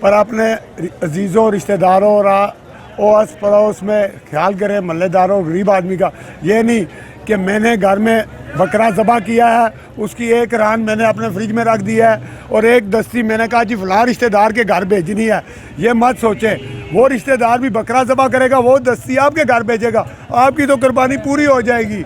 پر اپنے عزیزوں رشتہ داروں اور اوس پڑوس میں خیال کریں، محلے داروں غریب آدمی کا. یہ نہیں کہ میں نے گھر میں بکرا ذبح کیا ہے، اس کی ایک ران میں نے اپنے فریج میں رکھ دیا ہے اور ایک دستی میں نے کہا جی فلاں رشتہ دار کے گھر بھیجنی ہے. یہ مت سوچیں، وہ رشتہ دار بھی بکرا ذبح کرے گا، وہ دستی آپ کے گھر بھیجے گا، آپ کی تو قربانی پوری ہو جائے گی.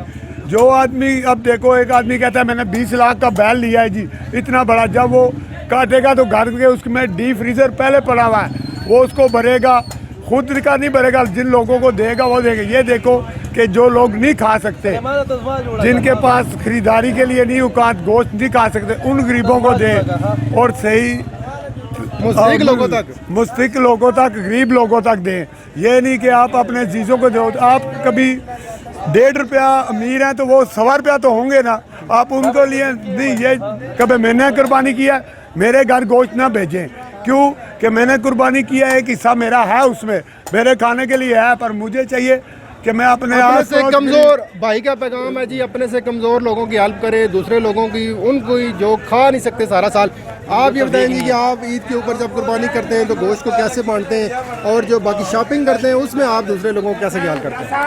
جو آدمی اب دیکھو، ایک آدمی کہتا ہے میں نے 20 لاکھ کا بیل لیا ہے جی اتنا بڑا، جب وہ کاٹے گا تو گھر کے اس میں ڈی فریزر پہلے پڑا ہوا ہے، وہ اس کو بھرے گا، خود کا نہیں بھرے گا، جن لوگوں کو دے گا وہ دے گا. یہ دیکھو کہ جو لوگ نہیں کھا سکتے، جن کے پاس خریداری کے لیے نہیں اوقات، گوشت نہیں کھا سکتے، ان غریبوں کو دے اور صحیح مستحق لوگوں تک غریب لوگوں تک دیں. یہ نہیں کہ آپ اپنے عزیزوں کو دو. آپ کبھی 1.5 روپیہ امیر ہیں تو وہ 100 روپیہ تو ہوں گے نا، آپ ان کو لیے نہیں. یہ کبھی میں نے قربانی کیا، میرے گھر گوشت نہ بھیجیں. کیوں کہ میں نے قربانی کیا ہے، ایک حصہ میرا ہے اس میں، میرے کھانے کے لیے ہے، پر مجھے چاہیے کہ میں اپنے سے کمزور بھائی کا پیغام ہے جی، اپنے سے کمزور لوگوں کی ہیلپ کرے، دوسرے لوگوں کی، ان کو جو کھا نہیں سکتے سارا سال. آپ یہ بتائیں جی کہ آپ عید کے اوپر جب قربانی کرتے ہیں تو گوشت کو کیسے بانٹتے ہیں، اور جو باقی شاپنگ کرتے ہیں اس میں آپ دوسرے لوگوں کو کیسے خیال کرتے ہیں؟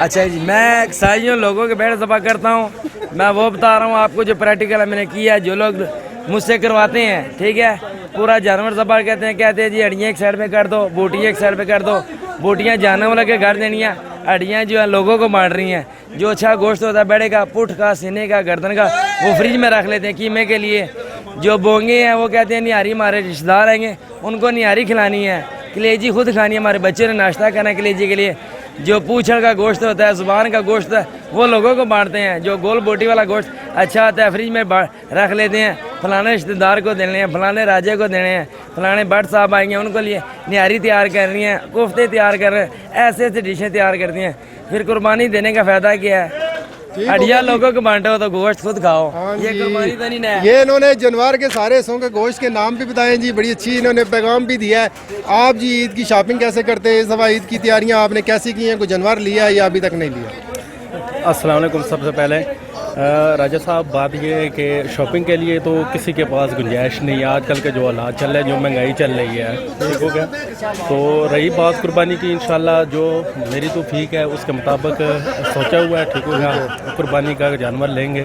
اچھا جی، میں عیسائیوں لوگوں کے بیڑ ذبح کرتا ہوں. میں وہ بتا رہا ہوں آپ کو جو پریکٹیکل ہے میں نے کیا ہے. جو لوگ مجھ سے کرواتے ہیں، ٹھیک ہے، پورا جانور ذبح کہتے ہیں جی ہڈیاں ایک سائڈ پہ کر دو، بوٹیاں ایک سائڈ پہ کر دو. بوٹیاں جانور کے گھر دینی ہیں، ہڈیاں جو ہے لوگوں کو بانٹ رہی ہیں. جو اچھا گوشت ہوتا ہے بیڑے کا، پٹھ کا، سینے کا، گردن کا، وہ فریج میں رکھ لیتے ہیں قیمے کے لیے. جو بونگے ہیں وہ کہتے ہیں نہاری ہمارے رشتہ دار آئیں گے، ان کو نہاری کھلانی ہے، کلیجی خود کھانی ہے، ہمارے بچے نے ناشتہ کرنا ہے کلیجی کے لیے. جو پوچھڑ کا گوشت ہوتا ہے، زبان کا گوشت ہے، وہ لوگوں کو بانٹتے ہیں. جو گول بوٹی والا گوشت اچھا ہوتا ہے فریج میں رکھ لیتے ہیں، فلانے رشتہ دار کو دینے ہیں، فلانے راجے کو دینے ہیں، فلانے بٹ صاحب آئیں گے ان کو لیے نہاری تیار کرنی ہے، کوفتے تیار کر رہے ہیں، ایسے ایسے ڈشیں تیار کرتی ہیں. پھر قربانی دینے کا فائدہ کیا ہے؟ ہڈیاں لوگوں کو بانٹو تو گوشت خود کھاؤ. یہ قربانی تو نہیں ہے. یہ انہوں نے جانور کے سارے حصوں کے گوشت کے نام بھی بتائے جی، بڑی اچھی انہوں نے پیغام بھی دیا ہے. آپ جی عید کی شاپنگ کیسے کرتے ہیں؟ اس دفعہ عید کی تیاریاں آپ نے کیسی کی ہیں؟ کوئی جانور لیا ہے یا ابھی تک نہیں لیا؟ السلام علیکم. سب سے پہلے راجہ صاحب، بات یہ ہے کہ شاپنگ کے لیے تو کسی کے پاس گنجائش نہیں ہے. آج کل کے جو حالات چل رہے ہیں، جو مہنگائی چل رہی ہے، ٹھیک ہو گیا. تو رہی بات قربانی کی، انشاءاللہ جو میری توفیق ہے اس کے مطابق سوچا ہوا ہے، ٹھیک ہو گیا. قربانی کا جانور لیں گے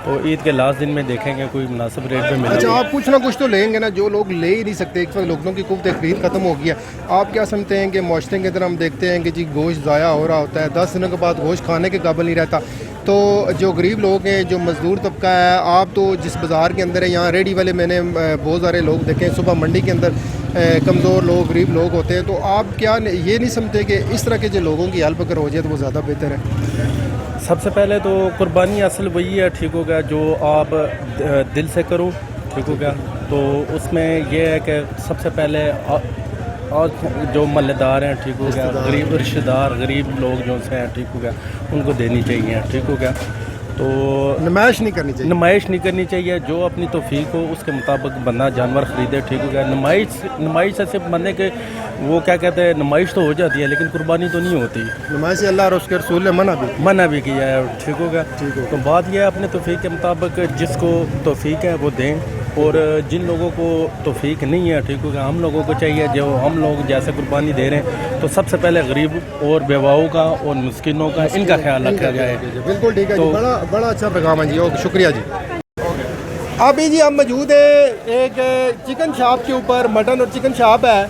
تو عید کے لاسٹ دن میں دیکھیں گے کوئی مناسب ریٹ پہ ملے. اچھا، آپ کچھ نہ کچھ تو لیں گے نا، جو لوگ لے ہی نہیں سکتے. ایک وقت لوگوں کی قوت خرید ختم ہو گیا. آپ کیا سمجھتے ہیں کہ معاشرے کے اندر ہم دیکھتے ہیں کہ جی گوشت ضائع ہو رہا ہوتا ہے، 10 دنوں کے بعد گوشت کھانے کے قابل نہیں رہتا. تو جو غریب لوگ ہیں، جو مزدور طبقہ ہے، آپ تو جس بازار کے اندر ہے، یہاں ریڈی والے میں نے بہت سارے لوگ دیکھے ہیں، صبح منڈی کے اندر کمزور لوگ، غریب لوگ ہوتے ہیں. تو آپ کیا یہ نہیں سمجھتے کہ اس طرح کے جو لوگوں کی ہیلپ اگر ہو جائے تو وہ زیادہ بہتر ہے؟ سب سے پہلے تو قربانی اصل وہی ہے، ٹھیک ہو گیا، جو آپ دل سے کرو، ٹھیک ہو گیا. تو اس میں یہ ہے کہ سب سے پہلے اور جو محلے دار ہیں، ٹھیک ہو گیا، غریب رشتہ دار، غریب لوگ جو سے ہیں، ٹھیک ہو گیا، ان کو دینی چاہیے، ٹھیک ہو گیا. تو نمائش نہیں کرنی چاہیے. نمائش نہیں کرنی چاہیے. جو اپنی توفیق ہو اس کے مطابق بندہ جانور خریدے، ٹھیک ہو گیا. نمائش سے صرف بندے کے وہ کیا کہتے ہیں، نمائش تو ہو جاتی ہے لیکن قربانی تو نہیں ہوتی. نمائش سے اللہ اور اس کے رسول نے منع بھی کیا ہے، ٹھیک ہو گیا. تو بات یہ ہے اپنے توفیق کے مطابق جس کو توفیق ہے وہ دیں، اور جن لوگوں کو توفیق نہیں ہے، ٹھیک ہو گیا، ہم لوگوں کو چاہیے جو ہم لوگ جیسے قربانی دے رہے ہیں تو سب سے پہلے غریب اور بیواؤں کا اور مسکینوں کا ان کا خیال رکھا جائے. بالکل ٹھیک ہے جی، بڑا اچھا پیغام ہے جی. اوکے، شکریہ جی. ابھی جی ہم موجود ہیں ایک چکن شاپ کے اوپر، مٹن اور چکن شاپ ہے.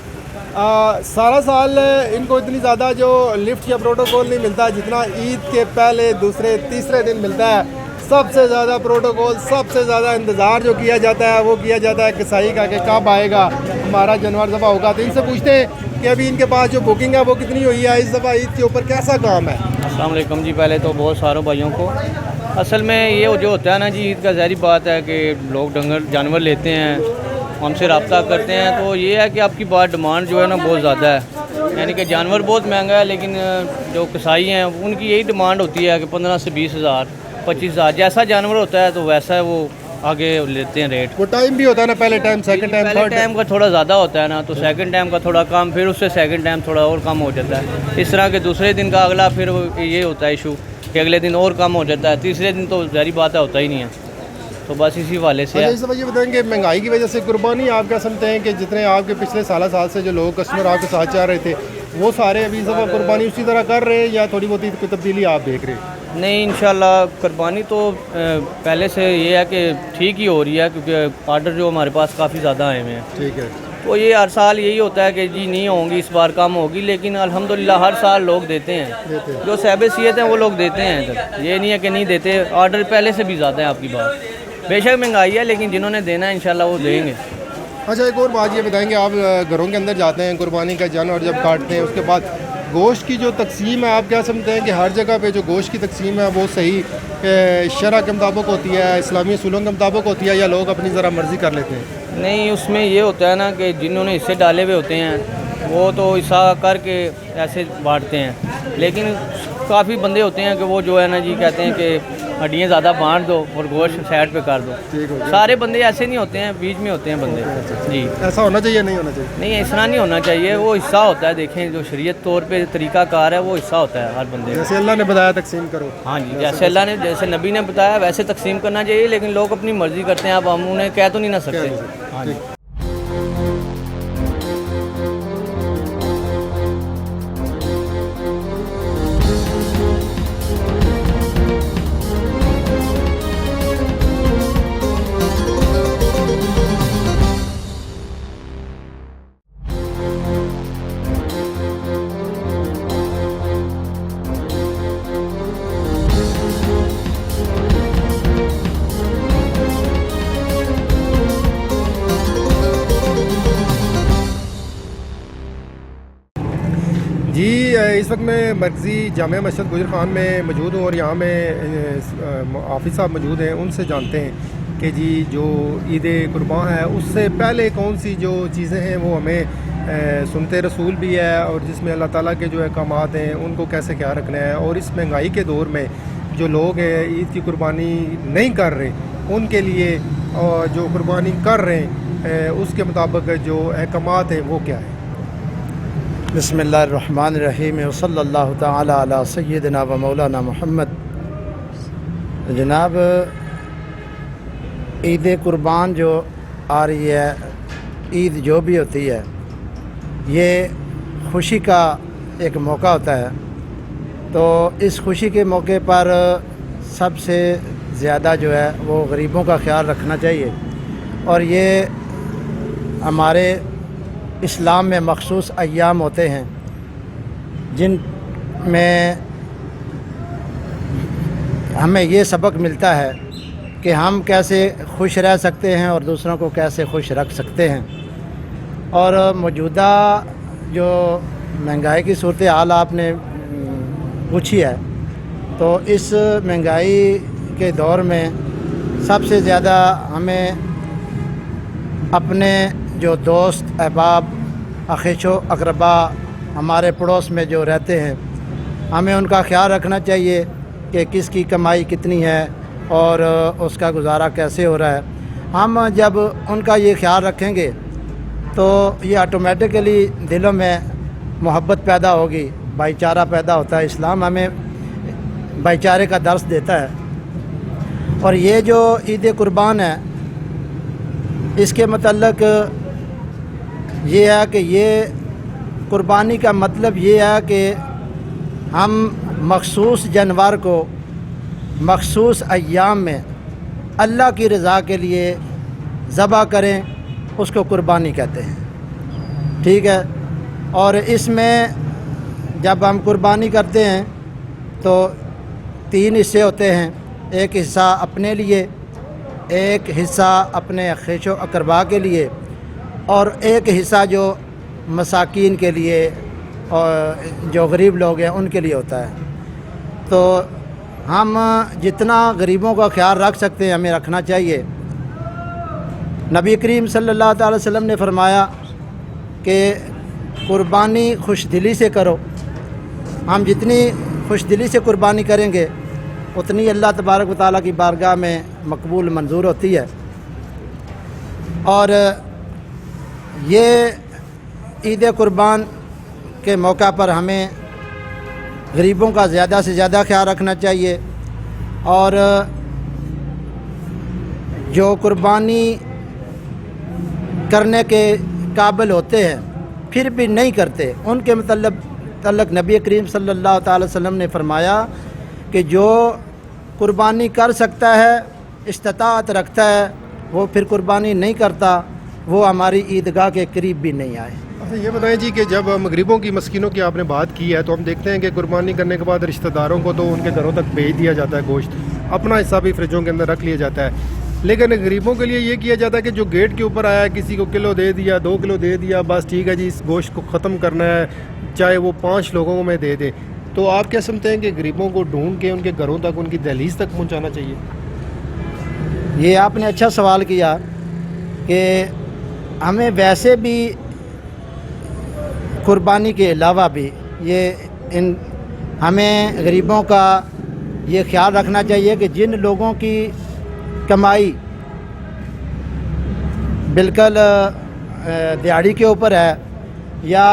سارا سال ان کو اتنی زیادہ جو لفٹ یا پروٹوکول نہیں ملتا جتنا عید کے پہلے، دوسرے، تیسرے دن ملتا ہے. سب سے زیادہ پروٹوکول، سب سے زیادہ انتظار جو کیا جاتا ہے وہ کیا جاتا ہے قصائی کا، کہ کب آئے گا ہمارا جانور ذبح ہوگا. تو ان سے پوچھتے ہیں کہ ابھی ان کے پاس جو بکنگ ہے وہ کتنی ہوئی ہے، اس دفعہ عید کے اوپر کیسا کام ہے؟ السلام علیکم جی. پہلے تو بہت ساروں بھائیوں کو اصل میں یہ جو ہوتا ہے نا جی، عید کا ظاہری بات ہے کہ لوگ جانور لیتے ہیں، ہم سے رابطہ کرتے ہیں. تو یہ ہے کہ آپ کی بات ڈیمانڈ جو ہے نا بہت زیادہ ہے، یعنی کہ جانور بہت مہنگا ہے، لیکن جو قصائی ہیں ان کی یہی ڈیمانڈ ہوتی ہے کہ 15 سے 20 ہزار، 25 ہزار، جیسا جانور ہوتا ہے تو ویسا وہ آگے لیتے ہیں ریٹ. وہ ٹائم بھی ہوتا ہے نا، پہلے ٹائم، سیکنڈ ٹائم، پہلے ٹائم کا تھوڑا زیادہ ہوتا ہے نا، تو سیکنڈ ٹائم کا تھوڑا کم، پھر اس سے سیکنڈ ٹائم تھوڑا اور کم ہو جاتا ہے. اس طرح کے دوسرے دن کا اگلا پھر یہ ہوتا ہے ایشو کہ اگلے دن اور کم ہو جاتا ہے. تیسرے دن تو ظاہری بات ہے ہوتا ہی نہیں ہے. تو بس اسی والے سے اچھا ہے۔ اس دفعہ یہ بتائیں کہ مہنگائی کی وجہ سے قربانی آپ کیا سمجھتے ہیں کہ جتنے آپ کے پچھلے سال سے جو لوگ کسٹمر آپ کے ساتھ چاہ رہے تھے وہ سارے ابھی اس دفعہ قربانی اسی طرح کر رہے ہیں یا تھوڑی بہت کوئی تبدیلی آپ دیکھ رہے ہیں؟ نہیں انشاءاللہ قربانی تو پہلے سے یہ ہے کہ ٹھیک ہی ہو رہی ہے، کیونکہ آرڈر جو ہمارے پاس کافی زیادہ آئے ہوئے ہیں، ٹھیک ہے، تو یہ ہر سال یہی ہوتا ہے کہ جی نہیں ہوں گی، اس بار کم ہوگی، لیکن الحمدللہ ہر سال لوگ دیتے ہیں، جو صاحب صیت ہیں وہ لوگ دیتے ہیں ادھر، یہ نہیں ہے کہ نہیں دیتے، آرڈر پہلے سے بھی زیادہ ہیں آپ کی بات، بے شک مہنگائی ہے لیکن جنہوں نے دینا ہے انشاءاللہ وہ دیں گے۔ اچھا ایک اور بات یہ بتائیں کہ آپ گھروں کے اندر جاتے ہیں قربانی کا جانور جب کاٹتے ہیں اس کے بعد گوشت کی جو تقسیم ہے آپ کیا سمجھتے ہیں کہ ہر جگہ پہ جو گوشت کی تقسیم ہے وہ صحیح شرع کے مطابق ہوتی ہے، اسلامی اصولوں کے مطابق ہوتی ہے یا لوگ اپنی ذرا مرضی کر لیتے ہیں؟ نہیں اس میں یہ ہوتا ہے نا کہ جنہوں نے حصے ڈالے ہوئے ہوتے ہیں وہ تو حصہ کر کے ایسے بانٹتے ہیں، لیکن کافی بندے ہوتے ہیں کہ وہ جو ہے نا جی کہتے ہیں کہ ہڈیاں زیادہ بانٹ دو اور گوشت سائڈ پہ کر دو، سارے بندے ایسے نہیں ہوتے ہیں، بیچ میں ہوتے ہیں بندے جی۔ ایسا ہونا چاہیے نہیں ہونا چاہیے؟ نہیں ایسا نہیں ہونا چاہیے، وہ حصہ ہوتا ہے، دیکھیں جو شریعت طور پہ طریقہ کار ہے وہ حصہ ہوتا ہے ہر بندے کا۔ جیسے اللہ نے بتایا تقسیم کرو، ہاں جی جیسے اللہ نے جیسے نبی نے بتایا ویسے تقسیم کرنا چاہیے، لیکن لوگ اپنی مرضی کرتے ہیں، اب ہم انہیں کہہ تو نہیں نہ سکتے۔ ہاں جی جی اس وقت میں مرکزی جامع مسجد گجر خان میں موجود ہوں اور یہاں میں حافظ صاحب موجود ہیں، ان سے جانتے ہیں کہ جی جو عید قربان ہے اس سے پہلے کون سی جو چیزیں ہیں وہ ہمیں سنت رسول بھی ہے اور جس میں اللہ تعالیٰ کے جو احکامات ہیں ان کو کیسے خیال رکھنا ہے، اور اس مہنگائی کے دور میں جو لوگ عید کی قربانی نہیں کر رہے ان کے لیے اور جو قربانی کر رہے ہیں اس کے مطابق جو احکامات ہیں وہ کیا ہیں؟ بسم اللہ الرحمن الرحیم وصلی اللہ تعالی علی سیدنا و مولانا محمد۔ جناب عید قربان جو آ رہی ہے، عید جو بھی ہوتی ہے یہ خوشی کا ایک موقع ہوتا ہے، تو اس خوشی کے موقع پر سب سے زیادہ جو ہے وہ غریبوں کا خیال رکھنا چاہیے، اور یہ ہمارے اسلام میں مخصوص ایام ہوتے ہیں جن میں ہمیں یہ سبق ملتا ہے کہ ہم کیسے خوش رہ سکتے ہیں اور دوسروں کو کیسے خوش رکھ سکتے ہیں۔ اور موجودہ جو مہنگائی کی صورتحال آپ نے پوچھی ہے، تو اس مہنگائی کے دور میں سب سے زیادہ ہمیں اپنے جو دوست احباب اخیش و اقربا ہمارے پڑوس میں جو رہتے ہیں ہمیں ان کا خیال رکھنا چاہیے کہ کس کی کمائی کتنی ہے اور اس کا گزارا کیسے ہو رہا ہے۔ ہم جب ان کا یہ خیال رکھیں گے تو یہ آٹومیٹکلی دلوں میں محبت پیدا ہوگی، بھائی چارہ پیدا ہوتا ہے۔ اسلام ہمیں بھائی چارے کا درس دیتا ہے، اور یہ جو عید قربان ہے اس کے متعلق یہ ہے کہ یہ قربانی کا مطلب یہ ہے کہ ہم مخصوص جانور کو مخصوص ایام میں اللہ کی رضا کے لیے ذبح کریں، اس کو قربانی کہتے ہیں، ٹھیک ہے۔ اور اس میں جب ہم قربانی کرتے ہیں تو 3 حصے ہوتے ہیں، ایک حصہ اپنے لیے، ایک حصہ اپنے اخیش و اقربا کے لیے، اور ایک حصہ جو مساکین کے لیے اور جو غریب لوگ ہیں ان کے لیے ہوتا ہے۔ تو ہم جتنا غریبوں کا خیال رکھ سکتے ہیں ہمیں رکھنا چاہیے۔ نبی کریم صلی اللہ تعالی وسلم نے فرمایا کہ قربانی خوش دلی سے کرو۔ ہم جتنی خوش دلی سے قربانی کریں گے اتنی اللہ تبارک و تعالیٰ کی بارگاہ میں مقبول منظور ہوتی ہے۔ اور یہ عید قربان کے موقع پر ہمیں غریبوں کا زیادہ سے زیادہ خیال رکھنا چاہیے، اور جو قربانی کرنے کے قابل ہوتے ہیں پھر بھی نہیں کرتے، ان کے متعلق نبی کریم صلی اللہ تعالی وسلم نے فرمایا کہ جو قربانی کر سکتا ہے، استطاعت رکھتا ہے، وہ پھر قربانی نہیں کرتا، وہ ہماری عیدگاہ کے قریب بھی نہیں آئے۔ اچھا یہ بتائیں جی کہ جب غریبوں کی مسکینوں کی آپ نے بات کی ہے تو ہم دیکھتے ہیں کہ قربانی کرنے کے بعد رشتہ داروں کو تو ان کے گھروں تک بھیج دیا جاتا ہے گوشت، اپنا حصہ بھی فریجوں کے اندر رکھ لیا جاتا ہے، لیکن غریبوں کے لیے یہ کیا جاتا ہے کہ جو گیٹ کے اوپر آیا کسی کو کلو دے دیا، 2 کلو دے دیا، بس ٹھیک ہے جی اس گوشت کو ختم کرنا ہے، چاہے وہ 5 لوگوں میں دے دے۔ تو آپ کیا سمجھتے ہیں کہ غریبوں کو ڈھونڈ کے ان کے گھروں تک، ان کی دہلیز تک پہنچانا چاہیے؟ یہ آپ نے اچھا سوال کیا کہ ہمیں ویسے بھی قربانی کے علاوہ بھی ہمیں غریبوں کا یہ خیال رکھنا چاہیے کہ جن لوگوں کی کمائی بالکل دیہڑی کے اوپر ہے، یا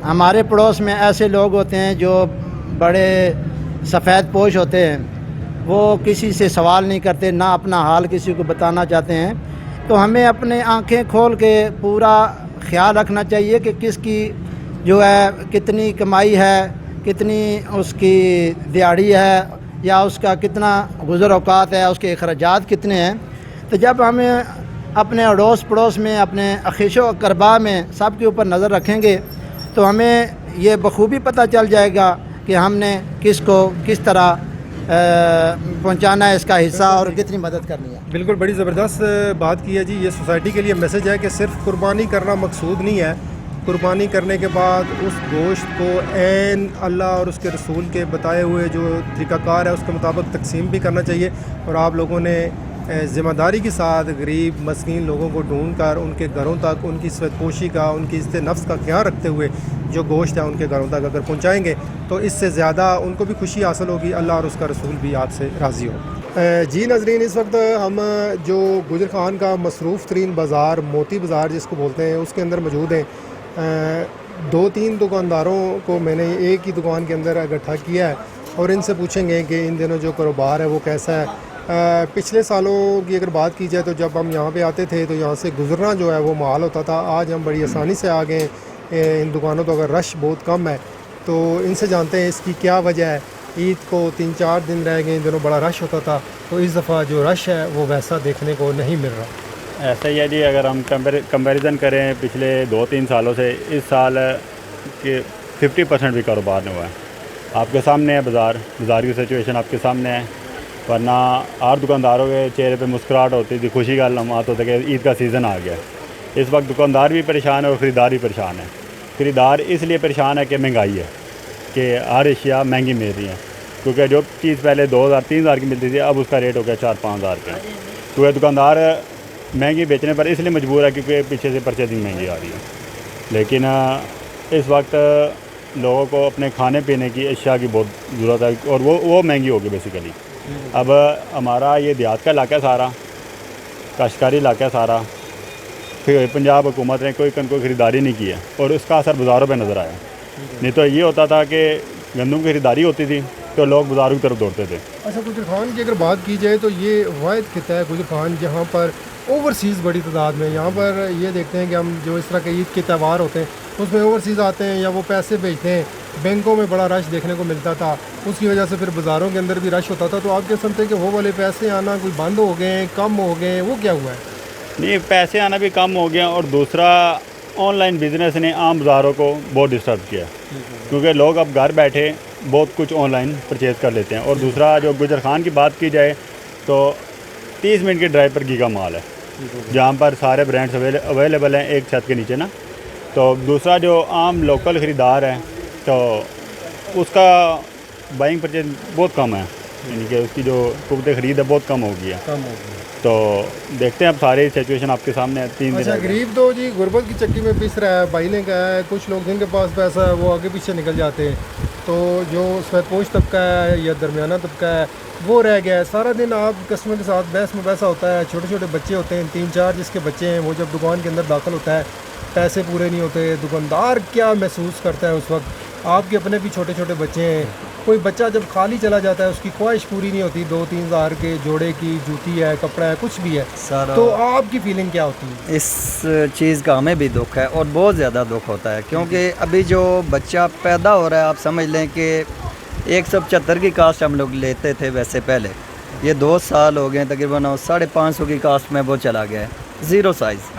ہمارے پڑوس میں ایسے لوگ ہوتے ہیں جو بڑے سفید پوش ہوتے ہیں، وہ کسی سے سوال نہیں کرتے، نہ اپنا حال کسی کو بتانا چاہتے ہیں، تو ہمیں اپنے آنکھیں کھول کے پورا خیال رکھنا چاہیے کہ کس کی جو ہے کتنی کمائی ہے، کتنی اس کی دیہڑی ہے، یا اس کا کتنا گزر اوقات ہے، اس کے اخراجات کتنے ہیں۔ تو جب ہمیں اپنے اڑوس پڑوس میں، اپنے اخیش و اقربا میں سب کے اوپر نظر رکھیں گے تو ہمیں یہ بخوبی پتہ چل جائے گا کہ ہم نے کس کو کس طرح پہنچانا ہے اس کا حصہ اور کتنی مدد کرنی ہے۔ بالکل بڑی زبردست بات کی ہے جی، یہ سوسائٹی کے لیے میسج ہے کہ صرف قربانی کرنا مقصود نہیں ہے، قربانی کرنے کے بعد اس گوشت کو عین اللہ اور اس کے رسول کے بتائے ہوئے جو طریقہ کار ہے اس کے مطابق تقسیم بھی کرنا چاہیے، اور آپ لوگوں نے ذمہ داری کے ساتھ غریب مسکین لوگوں کو ڈھونڈ کر ان کے گھروں تک ان کی سوید پوشی کا، ان کی عزت نفس کا خیال رکھتے ہوئے جو گوشت ہے ان کے گھروں تک اگر پہنچائیں گے تو اس سے زیادہ ان کو بھی خوشی حاصل ہوگی، اللہ اور اس کا رسول بھی آپ سے راضی ہو۔ جی ناظرین، اس وقت ہم جو گجر خان کا مصروف ترین بازار موتی بازار جس کو بولتے ہیں اس کے اندر موجود ہیں۔ 2-3 دکانداروں کو میں نے ایک ہی دکان کے اندر اکٹھا کیا ہے اور ان سے پوچھیں گے کہ ان دنوں جو کاروبار ہے وہ کیسا ہے۔ پچھلے سالوں کی اگر بات کی جائے تو جب ہم یہاں پہ آتے تھے تو یہاں سے گزرنا جو ہے وہ محال ہوتا تھا، آج ہم بڑی آسانی سے آ گئے ان دکانوں تو اگر رش بہت کم ہے تو ان سے جانتے ہیں اس کی کیا وجہ ہے۔ عید کو 3-4 دن رہ گئے، ان دنوں بڑا رش ہوتا تھا، تو اس دفعہ جو رش ہے وہ ویسا دیکھنے کو نہیں مل رہا۔ ایسا ہی ہے جی، اگر ہم کمپیریزن کریں پچھلے 2-3 سالوں سے، اس سال کے 50% بھی کاروبار نہیں ہوا ہے۔ آپ کے سامنے ہے بازار کی سچویشن آپ کے سامنے ہے، ورنہ ہر دکانداروں کے چہرے پہ مسکراہٹ ہوتی تھی، خوشی کا علامات ہوتا کہ عید کا سیزن آ گیا۔ اس وقت دکاندار بھی پریشان ہے اور خریدار بھی پریشان ہے۔ خریدار اس لیے پریشان ہے کہ مہنگائی ہے، کہ ہر اشیاء مہنگی مل رہی ہیں، کیونکہ جو چیز پہلے 2,000-3,000 کی ملتی تھی اب اس کا ریٹ ہو گیا 4-5,000 کا۔ تو دکاندار مہنگی بیچنے پر اس لیے مجبور ہے کیونکہ پیچھے سے پرچیزنگ مہنگی آ رہی ہے، لیکن اس وقت لوگوں کو اپنے کھانے پینے کی اشیاء کی بہت ضرورت ہے اور وہ مہنگی ہوگی بیسیکلی۔ اب ہمارا یہ دیہات کا علاقہ سارا، کاشتکاری علاقہ سارا، پھر پنجاب حکومت نے کوئی خریداری نہیں کی ہے اور اس کا اثر بازاروں پہ نظر آیا۔ نہیں تو یہ ہوتا تھا کہ گندم کی خریداری ہوتی تھی تو لوگ بازاروں کی طرف دوڑتے تھے۔ اچھا، گجر خان کی اگر بات کی جائے تو یہ واحد خطہ ہے گجر خان جہاں پر اوورسیز بڑی تعداد میں، یہاں پر یہ دیکھتے ہیں کہ ہم جو اس طرح کے عید کے تہوار ہوتے ہیں اس میں اوورسیز آتے ہیں یا وہ پیسے بھیجتے ہیں، بینکوں میں بڑا رش دیکھنے کو ملتا تھا، اس کی وجہ سے پھر بازاروں کے اندر بھی رش ہوتا تھا۔ تو آپ کیا سمجھتے ہیں کہ وہ والے پیسے آنا کوئی بند ہو گئے ہیں، کم ہو گئے ہیں، وہ کیا ہوا ہے؟ نہیں، پیسے آنا بھی کم ہو گیا، اور دوسرا آن لائن بزنس نے عام بازاروں کو بہت ڈسٹرب کیا، کیونکہ لوگ اب گھر بیٹھے بہت کچھ آن لائن پرچیز کر لیتے ہیں۔ اور دوسرا جو گجر خان کی بات کی جائے تو 30 منٹ کے ڈرائیو پر گیگا مال ہے جہاں پر سارے برانڈس اویلیبل ہیں ایک چھت کے نیچے نا۔ تو دوسرا جو عام لوکل خریدار ہے تو اس کا بائنگ پرچیز بہت کم ہے، یعنی کہ اس کی جو قوت خرید ہے بہت کم ہو گیا۔ تو دیکھتے ہیں اب ساری سچویشن آپ کے سامنے ہے۔ 3 دن اچھا، غریب تو جی غربت کی چکی میں پس رہا ہے، بھائی نے کہا ہے کچھ لوگ جن کے پاس پیسہ ہے وہ آگے پیچھے نکل جاتے ہیں، تو جو سفید پوش طبقہ ہے یا درمیانہ طبقہ ہے وہ رہ گیا ہے۔ سارا دن آپ کسٹمر کے ساتھ بحث مباحثہ ہوتا ہے، چھوٹے چھوٹے بچے ہوتے ہیں 3-4 جس کے بچے ہیں، وہ جب دکان کے اندر داخل ہوتا ہے پیسے پورے نہیں ہوتے، دکاندار کیا محسوس کرتا ہے اس وقت؟ آپ کے اپنے بھی چھوٹے چھوٹے بچے ہیں، کوئی بچہ جب خالی چلا جاتا ہے اس کی خواہش پوری نہیں ہوتی, 2-3 ہزار کے جوڑے کی جوتی ہے, کپڑا ہے, کچھ بھی ہے, تو آپ کی فیلنگ کیا ہوتی ہے؟ اس چیز کا ہمیں بھی دکھ ہے اور بہت زیادہ دکھ ہوتا ہے, کیونکہ ابھی جو بچہ پیدا ہو رہا ہے آپ سمجھ لیں کہ 175 کی کاسٹ ہم لوگ لیتے تھے ویسے پہلے, یہ 2 سال ہو گئے تقریباً 550 کی کاسٹ میں وہ چلا گیا ہے 0 سائز.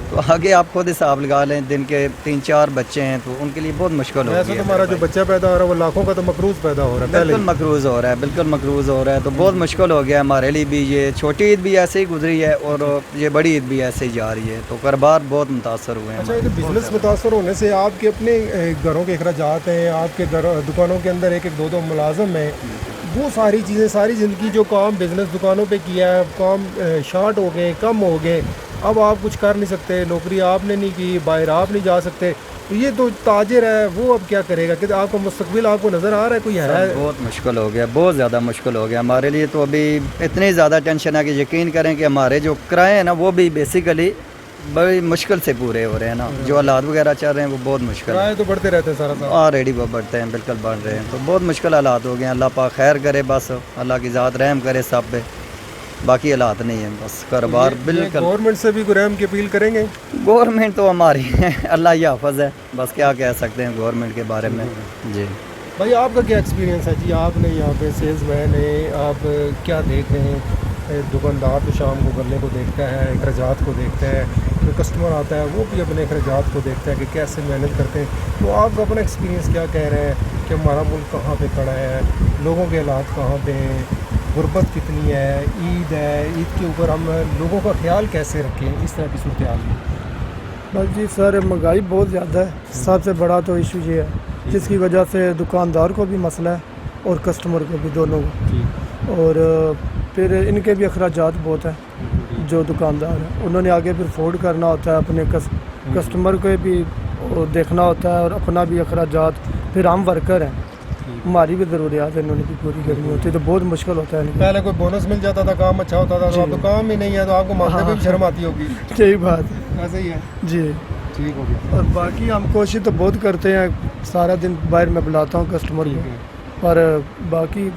تو آگے آپ خود حساب لگا لیں, دن کے 3-4 بچے ہیں تو ان کے لیے بہت مشکل ہو ویسے گئی ہے. تمہارا جو بچہ پیدا ہو رہا ہے وہ لاکھوں کا تو مقروض پیدا ہو رہا ہے, بالکل مقروض ہو رہا ہے, بالکل مقروض ہو رہا ہے, تو بہت مشکل ہو گیا ہمارے لیے بھی. یہ چھوٹی عید بھی ایسے ہی گزری ہے اور یہ بڑی عید بھی ایسے ہی جا رہی ہے, تو کاروبار بہت متاثر ہوئے ہیں. اچھا, یہ بزنس متاثر ہونے سے آپ کے اپنے گھروں کے اخراجات ہیں, آپ کے دکانوں کے اندر 1-2 ملازم ہیں, وہ ساری چیزیں, ساری زندگی جو کام بزنس دکانوں پہ کیا ہے, کام شارٹ ہو گئے, کم ہو گئے, اب آپ کچھ کر نہیں سکتے, نوکری آپ نے نہیں کی, باہر آپ نہیں جا سکتے, تو یہ تو تاجر ہے وہ اب کیا کرے گا؟ کہ آپ کا مستقبل آپ کو نظر آ رہا ہے کوئی ہے؟ بہت مشکل ہو گیا, بہت زیادہ مشکل ہو گیا ہمارے لیے. تو ابھی اتنی زیادہ ٹینشن ہے کہ یقین کریں کہ ہمارے جو کرائے ہیں نا وہ بھی بیسیکلی بڑی مشکل سے پورے ہو رہے ہیں نا, جو حالات وغیرہ چل رہے ہیں وہ بہت مشکل کرائے تو بڑھتے رہتے ہیں سارا سال, آلریڈی وہ بڑھتے ہیں, بالکل بڑھ رہے ہیں, تو بہت مشکل حالات ہو گئے ہیں. اللہ پاک خیر کرے, بس اللہ کی ذات رحم کرے سب پہ, باقی حالات نہیں ہیں, بس کاروبار بالکل. گورنمنٹ سے بھی رحم کی اپیل کریں گے؟ گورنمنٹ تو ہماری ہے, اللہ ہی حافظ ہے, بس کیا کہہ سکتے ہیں گورنمنٹ کے بارے میں. جی بھائی آپ کا کیا ایکسپیرینس ہے جی؟ آپ نے یہاں پہ سیلز مین ہیں, آپ کیا دیکھ رہے ہیں؟ دکاندار تو شام کو گلے کو دیکھتا ہے, اخراجات کو دیکھتا ہے, جو کسٹمر آتا ہے وہ بھی اپنے اخراجات کو دیکھتا ہے کہ کیسے محنت کرتے ہیں, تو آپ کا اپنا ایکسپیرینس کیا کہہ رہے ہیں کہ ہمارا ملک کہاں پہ کھڑا ہے, لوگوں کے حالات کہاں پہ ہیں, غربت کتنی ہے, عید ہے, عید کے اوپر ہم لوگوں کا خیال کیسے رکھیں اس طرح کی صورتحال میں؟ بس جی سر, مہنگائی بہت زیادہ ہے, سب سے بڑا تو ایشو یہ ہے, جس کی وجہ سے دکاندار کو بھی مسئلہ ہے اور کسٹمر کو بھی, دونوں کو. اور پھر ان کے بھی اخراجات بہت ہیں, جو دکاندار ہیں انہوں نے آگے پھر فورڈ کرنا ہوتا ہے, اپنے کسٹمر کو بھی دیکھنا ہوتا ہے اور اپنا بھی اخراجات. پھر ہم ورکر ہیں, ہماری بھی ضروریات انہوں نے بھی پوری کرنی ہوتی ہے, تو بہت مشکل ہوتا ہے. پہلے کوئی بونس مل جاتا تھا, کام اچھا ہوتا تھا, تو اب تو کام ہی نہیں ہے, تو آپ کو مانگنے میں بھی شرم آتی ہوگی. صحیح بات ہے, ایسا ہی ہے جی ٹھیک ہو گیا. اور باقی ہم کوشش تو بہت کرتے ہیں, سارا دن باہر میں بلاتا ہوں کسٹمر کو, پر باقی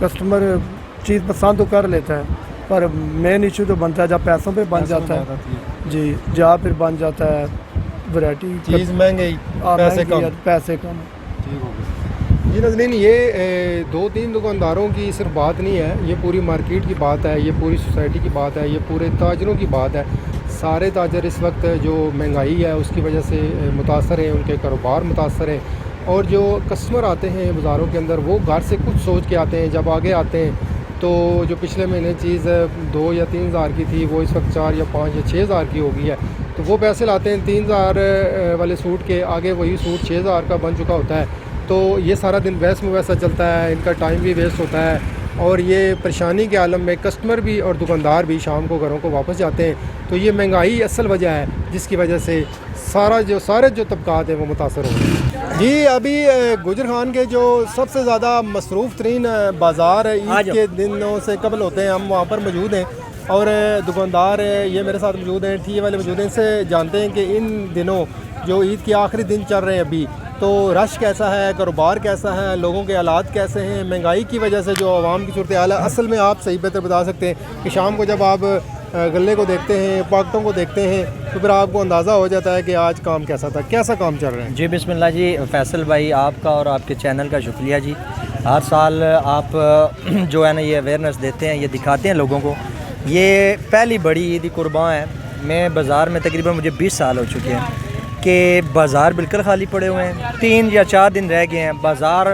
کسٹمر چیز پسند تو کر لیتا ہے, پر مین ایشو تو بنتا ہے جب پیسوں پہ بن جاتا ہے. جی جہاں پھر بن جاتا ہے ورائٹی, چیز مہنگی, پیسے کم. ٹھیک ہو گیا جی. ناظرین, یہ 2-3 دکانداروں کی صرف بات نہیں ہے, یہ پوری مارکیٹ کی بات ہے, یہ پوری سوسائٹی کی بات ہے, یہ پورے تاجروں کی بات ہے. سارے تاجر اس وقت جو مہنگائی ہے اس کی وجہ سے متاثر ہیں, ان کے کاروبار متاثر ہیں, اور جو کسٹمر آتے ہیں بازاروں کے اندر وہ گھر سے کچھ سوچ کے آتے ہیں, جب آگے آتے ہیں تو جو پچھلے مہینے چیز 2 یا 3 ہزار کی تھی وہ اس وقت 4 یا 5 یا 6 ہزار کی ہو گئی ہے, تو وہ پیسے لاتے ہیں 3 ہزار والے سوٹ کے, آگے وہی سوٹ 6 ہزار کا بن چکا ہوتا ہے. تو یہ سارا دن بحث میں ویسا چلتا ہے, ان کا ٹائم بھی ویسٹ ہوتا ہے, اور یہ پریشانی کے عالم میں کسٹمر بھی اور دکاندار بھی شام کو گھروں کو واپس جاتے ہیں. تو یہ مہنگائی اصل وجہ ہے جس کی وجہ سے سارے جو طبقات ہیں وہ متاثر ہو رہے ہیں. جی ابھی گجر خان کے جو سب سے زیادہ مصروف ترین بازار عید کے دنوں سے قبل ہوتے ہیں, ہم وہاں پر موجود ہیں, اور دکاندار یہ میرے ساتھ موجود ہیں, ٹھیے والے موجود ہیں. ان سے جانتے ہیں کہ ان دنوں جو عید کے آخری دن چل رہے ہیں ابھی, تو رش کیسا ہے, کاروبار کیسا ہے, لوگوں کے حالات کیسے ہیں, مہنگائی کی وجہ سے جو عوام کی صورتحال ہے. اصل میں آپ صحیح بہتر بتا سکتے ہیں کہ شام کو جب آپ غلے کو دیکھتے ہیں, پاکٹوں کو دیکھتے ہیں, تو پھر آپ کو اندازہ ہو جاتا ہے کہ آج کام کیسا تھا, کیسا کام چل رہا ہے. جی بسم اللہ جی. فیصل بھائی آپ کا اور آپ کے چینل کا شکریہ جی. ہر سال آپ جو ہے نا یہ اویئرنیس دیتے ہیں, یہ دکھاتے ہیں لوگوں کو. یہ پہلی بڑی عید قرباں ہے. میں بازار میں تقریباً مجھے 20 سال ہو چکے ہیں کہ بازار بالکل خالی پڑے ہوئے ہیں, 3 یا 4 دن رہ گئے ہیں, بازار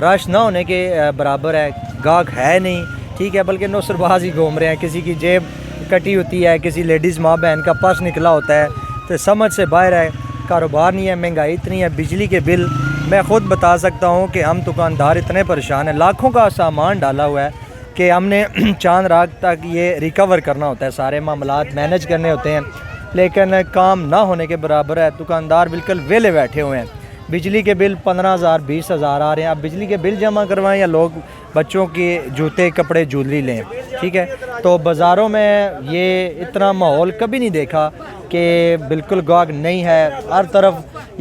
رش نہ ہونے کے برابر ہے, گاہک ہے نہیں, ٹھیک ہے, بلکہ نوسر باز ہی گھوم رہے ہیں. کسی کی جیب کٹی ہوتی ہے, کسی لیڈیز ماں بہن کا پرس نکلا ہوتا ہے, تو سمجھ سے باہر ہے, کاروبار نہیں ہے, مہنگائی اتنی ہے, بجلی کے بل میں خود بتا سکتا ہوں کہ ہم دکاندار اتنے پریشان ہیں, لاکھوں کا سامان ڈالا ہوا ہے کہ ہم نے چاند رات تک یہ ریکور کرنا ہوتا ہے, سارے معاملات مینیج کرنے ہوتے ہیں, لیکن کام نہ ہونے کے برابر ہے. دکاندار بالکل ویلے بیٹھے ہوئے ہیں. بجلی کے بل 15,000 20,000 آ رہے ہیں. اب بجلی کے بل جمع کروائیں یا لوگ بچوں کے جوتے کپڑے جویلری لیں, ٹھیک ہے. تو بازاروں میں یہ اتنا ماحول کبھی نہیں دیکھا کہ بالکل گاہک نہیں ہے. ہر طرف